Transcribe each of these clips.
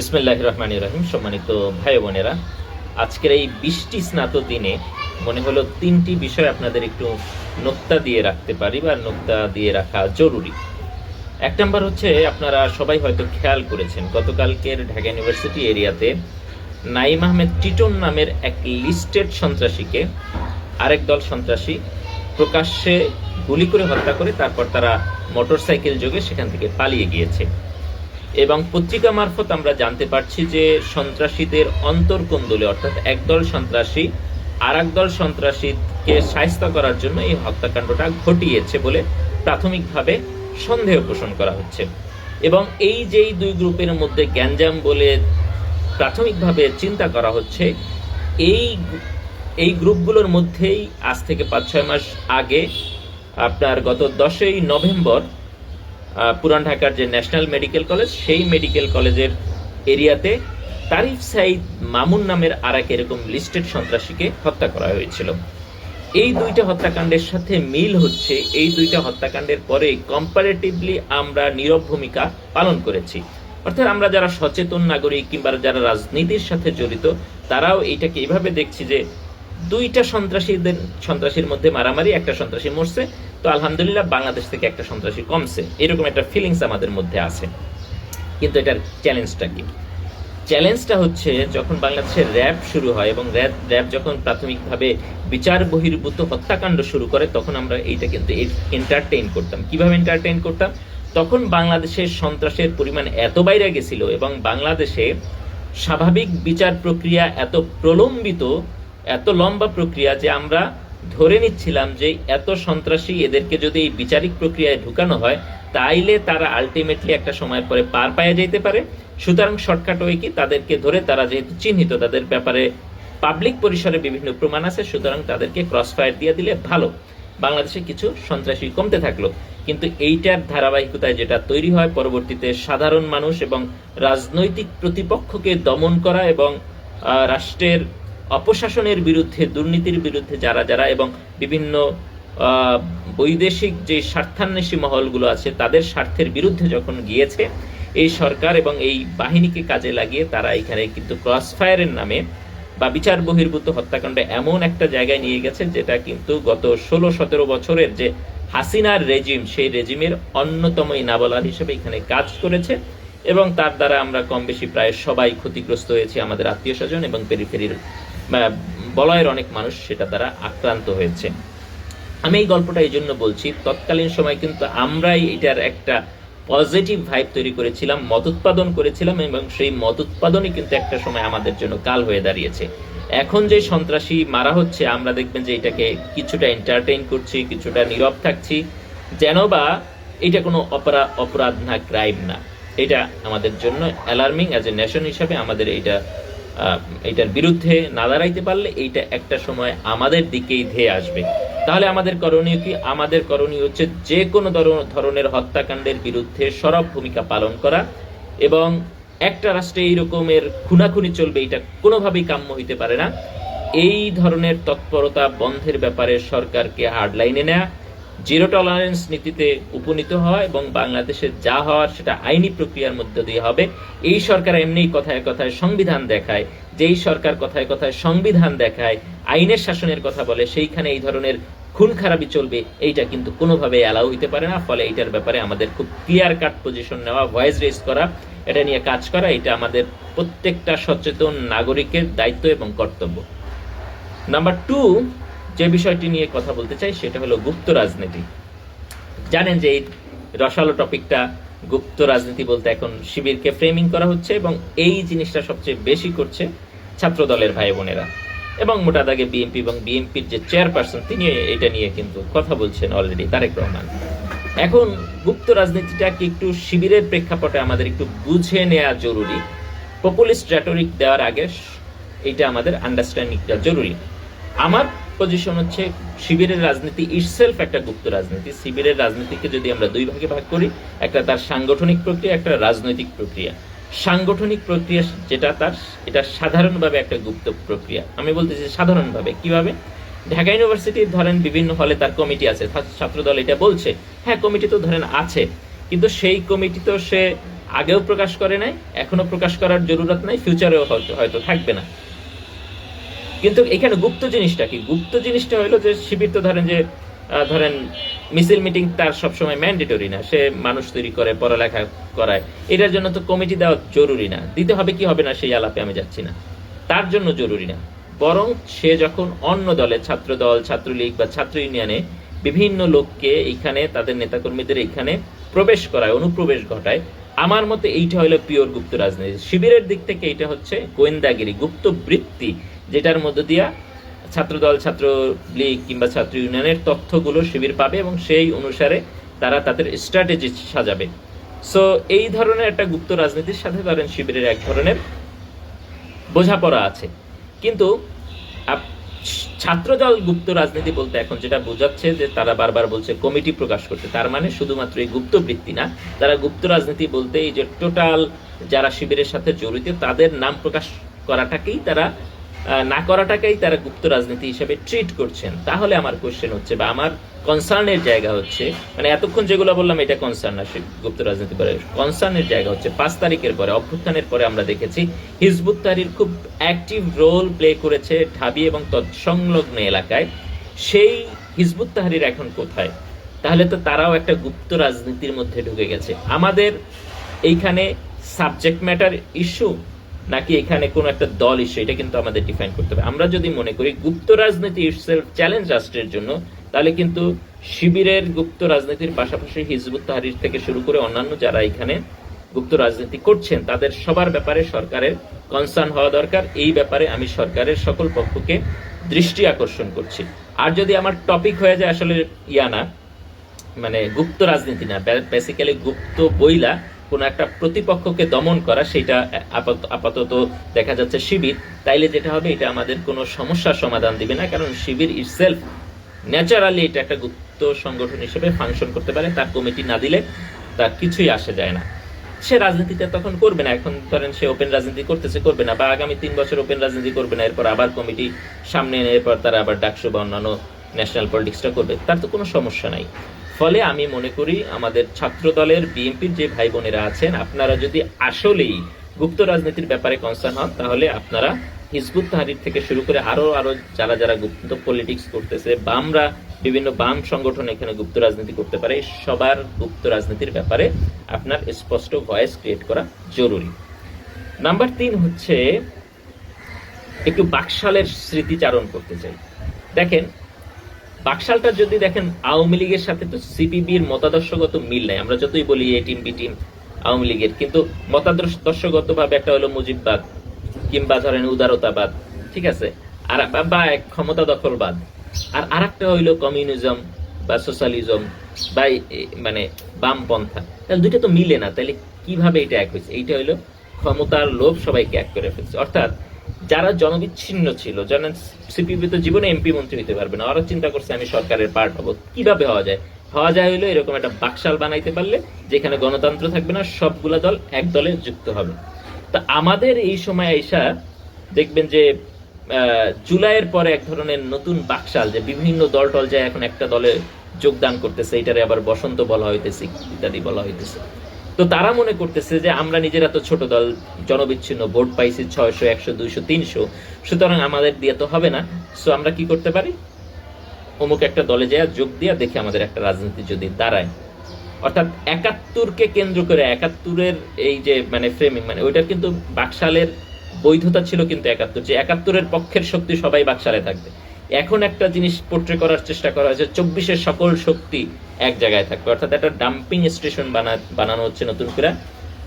বিসমিল্লাহির রহমানির রহিম। সম্মানিত ভাই বোনেরা, আজকের এই বৃষ্টি স্নাত দিনে মনে হলো তিনটি বিষয় আপনাদের একটু নোক্তা দিয়ে রাখতে পারি বা নোক্তা দিয়ে রাখা জরুরি। এক নম্বর হচ্ছে, আপনারা সবাই হয়তো খেয়াল করেছেন গতকালকের ঢাকা ইউনিভার্সিটি এরিয়াতে নাইম আহমেদ টিটন নামের এক লিস্টেড সন্ত্রাসীকে আরেক দল সন্ত্রাসী প্রকাশ্যে গুলি করে হত্যা করে তারপর তারা মোটরসাইকেল যোগে সেখান থেকে পালিয়ে গিয়েছে। এবং পত্রিকা মারফত আমরা জানতে পারছি যে সন্ত্রাসীদের অন্তর্কোন্দলে, অর্থাৎ একদল সন্ত্রাসী আর একদল সন্ত্রাসীকে শায়েস্তা করার জন্য এই হত্যাকাণ্ডটা ঘটিয়েছে বলে প্রাথমিকভাবে সন্দেহ পোষণ করা হচ্ছে। এবং এই যেই দুই গ্রুপের মধ্যে গ্যাঞ্জাম বলে প্রাথমিকভাবে চিন্তা করা হচ্ছে, এই গ্রুপগুলোর মধ্যেই আজ থেকে 5-6 মাস আগে আপনার গত 10ই নভেম্বর পুরান ঢাকার যে ন্যাশনাল মেডিকেল কলেজ, সেই মেডিকেল কলেজের এরিয়াতে তারিফ সাইদ মামুন নামের আর এক এরকম লিস্টেড সন্ত্রাসীকে হত্যা করা হয়েছিল। এই দুইটা হত্যাকাণ্ডের সাথে মিল হচ্ছে, এই দুইটা হত্যাকাণ্ডের পরে কম্পারেটিভলি আমরা নীরব ভূমিকা পালন করেছি। অর্থাৎ আমরা যারা সচেতন নাগরিক কিংবা যারা রাজনীতির সাথে জড়িত, তারাও এইটাকে এইভাবে দেখছি যে দুইটা সন্ত্রাসীর মধ্যে মারামারি, একটা সন্ত্রাসী মরছে, তো আলহামদুলিল্লাহ বাংলাদেশ থেকে একটা সন্ত্রাসী কমছে, এরকম একটা ফিলিংস আমাদের মধ্যে আছে। কিন্তু এটার চ্যালেঞ্জটা কি? চ্যালেঞ্জটা হচ্ছে, যখন বাংলাদেশের র্যাব শুরু হয় এবং র্যাব যখন প্রাথমিকভাবে বিচার বহির্ভূত হত্যাকাণ্ড শুরু করে, তখন আমরা এইটা কিন্তু এন্টারটেইন করতাম। কিভাবে এন্টারটেইন করতাম? তখন বাংলাদেশের সন্ত্রাসের পরিমাণ এত বাইরে গেছিল এবং বাংলাদেশে স্বাভাবিক বিচার প্রক্রিয়া এত প্রলম্বিত, এত লম্বা প্রক্রিয়া যে আমরা ধরে নিচ্ছিলাম যে এত সন্ত্রাসী, এদেরকে যদি এই বিচারিক প্রক্রিয়ায় ঢুকানো হয় তাইলে তারা আলটিমেটলি একটা সময় পরে পার পায়ে যেতে পারে। সুতরাং শর্টকাট ওয়ে কি, তাদেরকে ধরে, তারা যেহেতু চিহ্নিত, তাদের ব্যাপারে পাবলিক পরিসরে বিভিন্ন প্রমাণ আছে, সুতরাং তাদেরকে ক্রস ফায়ার দিয়ে দিলে ভালো, বাংলাদেশে কিছু সন্ত্রাসী কমতে থাকলো। কিন্তু এইটার ধারাবাহিকতায় যেটা তৈরি হয়, পরবর্তীতে সাধারণ মানুষ এবং রাজনৈতিক প্রতিপক্ষকে দমন করা এবং রাষ্ট্রের অপশাসনের বিরুদ্ধে, দুর্নীতির বিরুদ্ধে যারা এবং বিভিন্ন বৈদেশিক যে স্বার্থান্বেষী মহলগুলো আছে তাদের স্বার্থের বিরুদ্ধে যখন গিয়েছে এই সরকার এবং এই বাহিনীকে কাজে লাগিয়ে, তারা এখানে কিন্তু ক্রস ফায়ারের নামে বা বিচার বহির্ভূত হত্যাকাণ্ড এমন একটা জায়গায় নিয়ে গেছে যেটা কিন্তু গত 16-17 বছরের যে হাসিনার রেজিম, সেই রেজিমের অন্যতম ইনাবলার হিসেবে এখানে কাজ করেছে। এবং তার দ্বারা আমরা কম বেশি প্রায় সবাই ক্ষতিগ্রস্ত হয়েছি, আমাদের আত্মীয় স্বজন এবং পেরিফেরির বলয়ের অনেক মানুষ সেটা দ্বারা আক্রান্ত হয়েছে। আমি এই গল্পটা এই জন্য বলছি, তৎকালীন সময় কিন্তু আমরাই এটার একটা পজিটিভ ভাইব তৈরি করেছিলাম, মত উৎপাদন করেছিলাম এবং সেই মত উৎপাদনই কিন্তু একটা সময় আমাদের জন্য কাল হয়ে দাঁড়িয়েছে। এখন যে সন্ত্রাসী মারা হচ্ছে, আমরা দেখবেন যে এটাকে কিছুটা এন্টারটেইন করছি, কিছুটা নীরব থাকছি, যেন বা এটা কোনো অপরাধ না, ক্রাইম না। এটা আমাদের জন্য অ্যালার্মিং। অ্যাজ এ নেশন হিসাবে আমাদের এইটার বিরুদ্ধে না দাঁড়াইতে পারলে এইটা একটা সময় আমাদের দিকেই ধেয়ে আসবে। তাহলে আমাদের করণীয় কি? আমাদের করণীয় হচ্ছে যে কোনো ধরনের হত্যাকাণ্ডের বিরুদ্ধে সরব ভূমিকা পালন করা এবং একটা রাষ্ট্রে এই রকমের খুনাখুনি চলবে, এটা কোনোভাবেই কাম্য হইতে পারে না। এই ধরনের তৎপরতা বন্ধের ব্যাপারে সরকারকে হার্ড লাইনে নেওয়া, জিরো টলারেন্স নীতিতে উপনীত হওয়া এবং বাংলাদেশে যা হওয়ার সেটা আইনি প্রক্রিয়ার মধ্যে দিয়ে হবে। এই সরকার এমনি কথায় কথায় সংবিধান দেখায়, যেই সরকার কথায় কথায় সংবিধান দেখায়, আইনের শাসনের কথা বলে, সেইখানে এই ধরনের খুন খারাপি চলবে, এইটা কিন্তু কোনোভাবে অ্যালাউ হইতে পারে না। ফলে এইটার ব্যাপারে আমাদের খুব ক্লিয়ার কাট পজিশন নেওয়া, ভয়েস রেজ করা, এটা নিয়ে কাজ করা, এটা আমাদের প্রত্যেকটা সচেতন নাগরিকের দায়িত্ব এবং কর্তব্য। নাম্বার 2 যে বিষয়টি নিয়ে কথা বলতে চাই সেটা হলো গুপ্ত রাজনীতি। জানেন যে এই রসালো টপিকটা, গুপ্ত রাজনীতি বলতে এখন শিবিরকে ফ্রেমিং করা হচ্ছে এবং এই জিনিসটা সবচেয়ে বেশি করছে ছাত্র দলের ভাই বোনেরা এবং মোটা দাগে বিএনপি এবং বিএনপির যে চেয়ারপারসন, তিনি এটা নিয়ে কিন্তু কথা বলছেন অলরেডি, তারেক রহমান। এখন গুপ্ত রাজনীতিটাকে একটু শিবিরের প্রেক্ষাপটে আমাদের একটু বুঝে নেওয়া জরুরি। পপুলিস্ট রেটরিক দেওয়ার আগে এটা আমাদের আন্ডারস্ট্যান্ডিংটা জরুরি। আমার পজিশন হচ্ছে, শিবিরের রাজনীতি ইটসেলফ একটা গুপ্ত রাজনীতি। শিবিরের রাজনীতিকে যদি আমরা দুই ভাগে ভাগ করি, একটা তার সাংগঠনিক প্রক্রিয়া, একটা রাজনৈতিক প্রক্রিয়া। সাংগঠনিক প্রক্রিয়া যেটা তার, এটা সাধারণভাবে একটা গুপ্ত প্রক্রিয়া। আমি বলতেছি সাধারণভাবে কিভাবে? ঢাকা ইউনিভার্সিটির ধরেন বিভিন্ন হলে তার কমিটি আছে, ছাত্রদল এটা বলছে, হ্যাঁ কমিটি তো ধরেন আছে, কিন্তু সেই কমিটি তো সে আগেও প্রকাশ করে নাই, এখনো প্রকাশ করার জরুরত নাই, ফিউচারেও হয়তো থাকবে না। কিন্তু এখানে গুপ্ত জিনিসটা কি? গুপ্ত জিনিসটা হলো যে শিবির তো ধরেন যে ধরেন মিছিল মিটিং তার সবসময় ম্যান্ডেটরি না, সে মানুষ তৈরি করে, পড়ালেখা করায়, এটার জন্য তো কমিটি দেওয়া জরুরি না। দিতে হবে কি হবে না সেই আলাপে আমি যাচ্ছি না, তার জন্য জরুরি না। বরং সে যখন অন্য দলে, ছাত্র দল, ছাত্রলীগ বা ছাত্র ইউনিয়নে বিভিন্ন লোককে এইখানে তাদের নেতাকর্মীদের এইখানে প্রবেশ করায়, অনুপ্রবেশ ঘটায়, আমার মতে এইটা হলো পিওর গুপ্ত রাজনীতি। শিবিরের দিক থেকে এটা হচ্ছে গোয়েন্দাগিরি, গুপ্ত বৃত্তি, যেটার মধ্য দিয়া ছাত্রদল, ছাত্রলীগ কিংবা ছাত্র ইউনিয়নের তথ্যগুলো শিবির পাবে এবং সেই অনুসারে তারা তাদের স্ট্র্যাটেজি সাজাবে। সো এই ধরনের একটা গুপ্ত রাজনীতির সাথে ধরেন শিবিরের এক ধরনের বোঝাপড়া আছে। কিন্তু ছাত্রদল গুপ্ত রাজনীতি বলতে এখন যেটা বোঝাচ্ছে যে তারা বারবার বলছে কমিটি প্রকাশ করতে, তার মানে শুধুমাত্র এই গুপ্ত বৃত্তি না, তারা গুপ্ত রাজনীতি বলতে এই যে টোটাল যারা শিবিরের সাথে জড়িত তাদের নাম প্রকাশ করাটাকেই তারা না করাটাকেই তারা গুপ্ত রাজনীতি হিসেবে ট্রিট করছেন। তাহলে আমার কোশ্চেন হচ্ছে বা আমার কনসার্নের জায়গা হচ্ছে, মানে এতক্ষণ যেগুলো বললাম এটা কনসার্ন না গুপ্ত রাজনীতি পরে, কনসার্নের জায়গা হচ্ছে 5 তারিখের পরে, অভ্যুত্থানের পরে আমরা দেখেছি হিজবুত তাহরির খুব অ্যাক্টিভ রোল প্লে করেছে ঢাবি এবং তৎসংলগ্ন এলাকায়। সেই হিজবুত তাহরির এখন কোথায়? তাহলে তো তারাও একটা গুপ্ত রাজনীতির মধ্যে ঢুকে গেছে। আমাদের এইখানে সাবজেক্ট ম্যাটার ইস্যু নাকি এখানে কোন একটা দল ইস্যু, এটা কিন্তু আমাদের ডিফাইন করতে হবে। আমরা যদি মনে করি গুপ্ত রাজনীতি ইটসেলফ চ্যালেঞ্জ রাষ্ট্রের জন্য, তাহলে কিন্তু শিবিরের গুপ্ত রাজনীতির পাশাপাশি হিজবুত তাহরির থেকে শুরু করে অন্যান্য যারা এখানে গুপ্ত রাজনীতি করছেন তাদের সবার ব্যাপারে সরকারের কনসার্ন হওয়া দরকার। এই ব্যাপারে আমি সরকারের সকল পক্ষকে দৃষ্টি আকর্ষণ করছি। আর যদি আমার টপিক হয়ে যায় আসলে না, মানে গুপ্ত রাজনীতি না, বেসিক্যালি গুপ্ত বইলা কোন একটা প্রতিপক্ষকে দমন করা, সেটা আপাতত দেখা যাচ্ছে শিবির, তাইলে যেটা হবে এটা আমাদের কোনো সমস্যার সমাধান দিবে না। কারণ শিবির ইটসেলফ ন্যাচারালি এটা একটা গুপ্ত সংগঠন হিসেবে ফাংশন করতে পারে, তার কমিটি না দিলে তার কিছুই আসে যায় না। সে রাজনীতিটা তখন করবে না, এখন ধরেন সে ওপেন রাজনীতি করতেছে, করবে না, বা আগামী 3 বছর ওপেন রাজনীতি করবে না, এরপর আবার কমিটি সামনে এনে এরপর তারা আবার ডাকসু বা অন্যান্য ন্যাশনাল পলিটিক্সটা করবে, তার তো কোনো সমস্যা নাই। ফলে আমি মনে করি আমাদের ছাত্র দলের, বিএনপির যে ভাই বোনেরা আছেন, আপনারা যদি আসলেই গুপ্ত রাজনীতির ব্যাপারে কনসার্ন হন, তাহলে আপনারা হিজবুত তাহরির থেকে শুরু করে আরো যারা যারা গুপ্ত পলিটিক্স করতেছে, বামরা, বিভিন্ন বাম সংগঠন এখানে গুপ্ত রাজনীতি করতে পারে, সবার গুপ্ত রাজনীতির ব্যাপারে আপনার স্পষ্ট ভয়েস ক্রিয়েট করা জরুরি। নাম্বার 3 হচ্ছে একটু বাকশালের স্মৃতিচারণ করতে চাই। দেখেন বাকশালটা যদি দেখেন, আওয়ামী লীগের সাথে তো সিপিবির মতাদর্শগত মিল নাই। আমরা যতই বলি এ টিম বি টিম আওয়ামী লীগের, কিন্তু মতাদর্শগত ভাবে একটা হলো মুজিববাদ কিংবা ধরেন উদারতাবাদ, ঠিক আছে, আর বা ক্ষমতা দখলবাদ, আর আরেকটা হইলো কমিউনিজম বা সোশ্যালিজম বা মানে বামপন্থা। তাহলে দুইটা তো মিলে না, তাহলে কিভাবে এটা এক হয়েছে? এইটা হইলো ক্ষমতার লোভ সবাইকে এক করে ফেলছে। অর্থাৎ যারা জনবিচ্ছিন্ন ছিল, জানেন সিপিবি তো জীবনে এমপি মন্ত্রী হতে পারবে না, ওরা চিন্তা করছে আমি সরকারের পার্ট হবো। কিভাবে হওয়া যায়? হওয়া যায় হইলো এরকম একটা বাকশাল বানাইতে পারলে, যেখানে গণতন্ত্র থাকবে না, সবগুলা দল এক দলে যুক্ত হবে। তা আমাদের এই সময় আইসা দেখবেন যে জুলাইয়ের পরে এক ধরনের নতুন বাকশাল, যে বিভিন্ন দল টল যায় এখন একটা দলে যোগদান করতেছে, এটারে আবার বসন্ত বলা হইতেছে, ইত্যাদি বলা হইতেছে। তো তারা মনে করতেছে যে আমরা নিজেরা তো ছোট দল, জনবিচ্ছিন্ন, ভোট পাইছি 600, 100, 200, 300, সুতরাং আমাদের দিয়ে তো হবে না। সো আমরা কি করতে পারি, অমুক একটা দলে যায় যোগ দিয়া দেখি আমাদের একটা রাজনীতি যদি দাঁড়ায়। অর্থাৎ 71কে কেন্দ্র করে, 71-এর এই যে মানে ফ্রেমিং, মানে ওইটার কিন্তু বাকশালের বৈধতা ছিল, কিন্তু 71 যে 71-এর পক্ষের শক্তি সবাই বাকশালে থাকবে। এখন একটা জিনিস পোর্ট্রে করার চেষ্টা করা হয়েছে, 24-এর সকল শক্তি এক জায়গায় থাকবে, অর্থাৎ একটা ডাম্পিং স্টেশন বানানো হচ্ছে নতুন করে।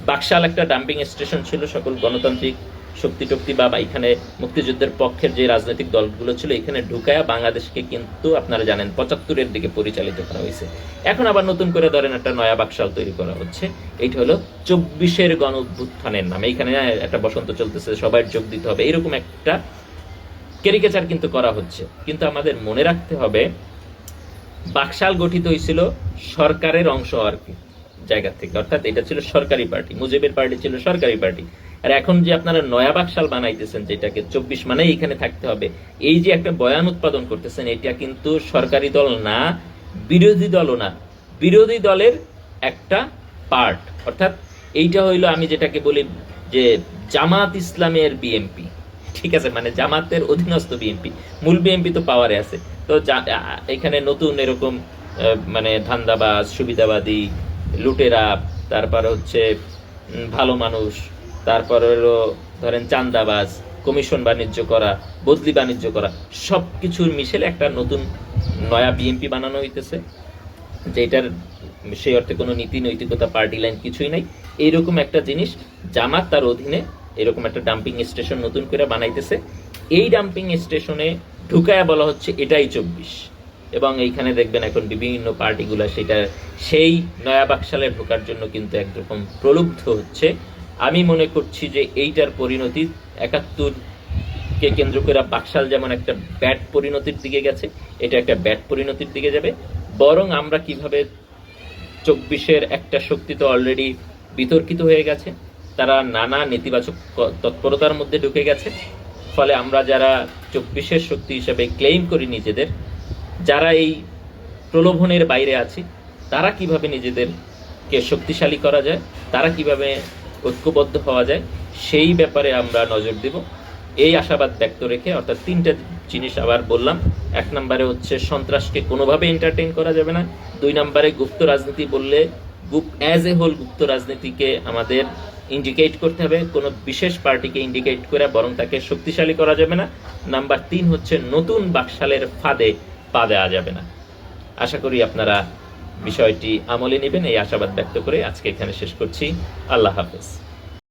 বাকশাল একটা ডাম্পিং স্টেশন ছিল, সকল গণতান্ত্রিক শক্তি টক্তি বা এখানে মুক্তিযুদ্ধের পক্ষের যে রাজনৈতিক দলগুলো ছিল এখানে ঢুকায়া বাংলাদেশকে কিন্তু আপনারা জানেন 75-এর দিকে পরিচালিত করা হয়েছে। এখন আবার নতুন করে ধরেন একটা নয়া বাকশাল তৈরি করা হচ্ছে, এইটা হলো 24-এর গণ অভ্যুত্থানের নামে। এখানে একটা বসন্ত চলতেছে, সবাই যোগ দিতে হবে, এরকম একটা ক্যারিকেচার কিন্তু করা হচ্ছে। কিন্তু আমাদের মনে রাখতে হবে বাকশাল গঠিত হয়েছিল সরকারের অংশ হওয়ার জায়গা থেকে, অর্থাৎ এটা ছিল সরকারি পার্টি, মুজিবের পার্টি ছিল সরকারি পার্টি। আর এখন যে আপনারা নয়া বাকশাল বানাইতেছেন, যেটাকে 24 মানে এখানে থাকতে হবে, এই যে একটা বয়ান উৎপাদন করতেছেন, এটা কিন্তু সরকারি দল না, বিরোধী দলও না, বিরোধী দলের একটা পার্ট। অর্থাৎ এইটা হইলো আমি যেটাকে বলি যে জামাত ইসলামের বিএনপি, ঠিক আছে, মানে জামাতের অধীনস্থ বিএনপি। মূল বিএনপি তো পাওয়ারে আছে। তো এখানে নতুন এরকম মানে ধান্দাবাজ, সুবিধাবাদী, লুটেরা, তারপর হচ্ছে ভালো মানুষ, তারপর হলো ধরেন চান্দাবাজ, কমিশন বাণিজ্য করা, বদলি বাণিজ্য করা, সব কিছুর মিশেলে একটা নতুন নয়া বিএনপি বানানো হইতেছে, যেটার সেই অর্থে কোনো নীতি নৈতিকতা, পার্টি লাইন কিছুই নাই। এইরকম একটা জিনিস জামাত তার অধীনে এরকম একটা ডাম্পিং স্টেশন নতুন করে বানাইতেছে। এই ডাম্পিং স্টেশনে ঢুকায়া বলা হচ্ছে এটাই 24, এবং এইখানে দেখবেন এখন বিভিন্ন পার্টিগুলো সেটা সেই নয়া বাকশালে ঢোকার জন্য কিন্তু একরকম প্রলুব্ধ হচ্ছে। আমি মনে করছি যে এইটার পরিণতি 71-কে কেন্দ্র করে বাকশাল যেমন একটা ব্যাড পরিণতির দিকে গেছে, এটা একটা ব্যাড পরিণতির দিকে যাবে। বরং আমরা কিভাবে 24-এর একটা শক্তি তো অলরেডি বিতর্কিত হয়ে গেছে, তারা নানা নেতিবাচক তৎপরতার মধ্যে ঢুকে গেছে। ফলে আমরা যারা 24-এর শক্তি হিসেবে ক্লেইম করি নিজেদের, যারা এই প্রলোভনের বাইরে আছি, তারা কিভাবে নিজেদেরকে শক্তিশালী করা যায়, তারা কিভাবে ঐক্যবদ্ধ হওয়া যায়, সেই ব্যাপারে আমরা নজর দেব। এই আশাবাদ ব্যক্ত রেখে, অর্থাৎ 3টা জিনিস আবার বললাম। 1 নম্বরে হচ্ছে সন্ত্রাসকে কোনোভাবে এন্টারটেইন করা যাবে না। 2 নম্বরে গুপ্ত রাজনীতি বললে অ্যাজ এ হোল গুপ্ত রাজনীতিকে আমাদের ইন্ডিকেট করতে হবে, কোনো বিশেষ পার্টিকে ইন্ডিকেট করে, বরং তাকে শক্তিশালী করা যাবে না। নাম্বার 3 হচ্ছে নতুন বাকশালের ফাঁদে পা দেওয়া যাবে না। আশা করি আপনারা বিষয়টি আমলে নেবেন, এই আশাবাদ ব্যক্ত করে আজকে এখানে শেষ করছি। আল্লাহ হাফেজ।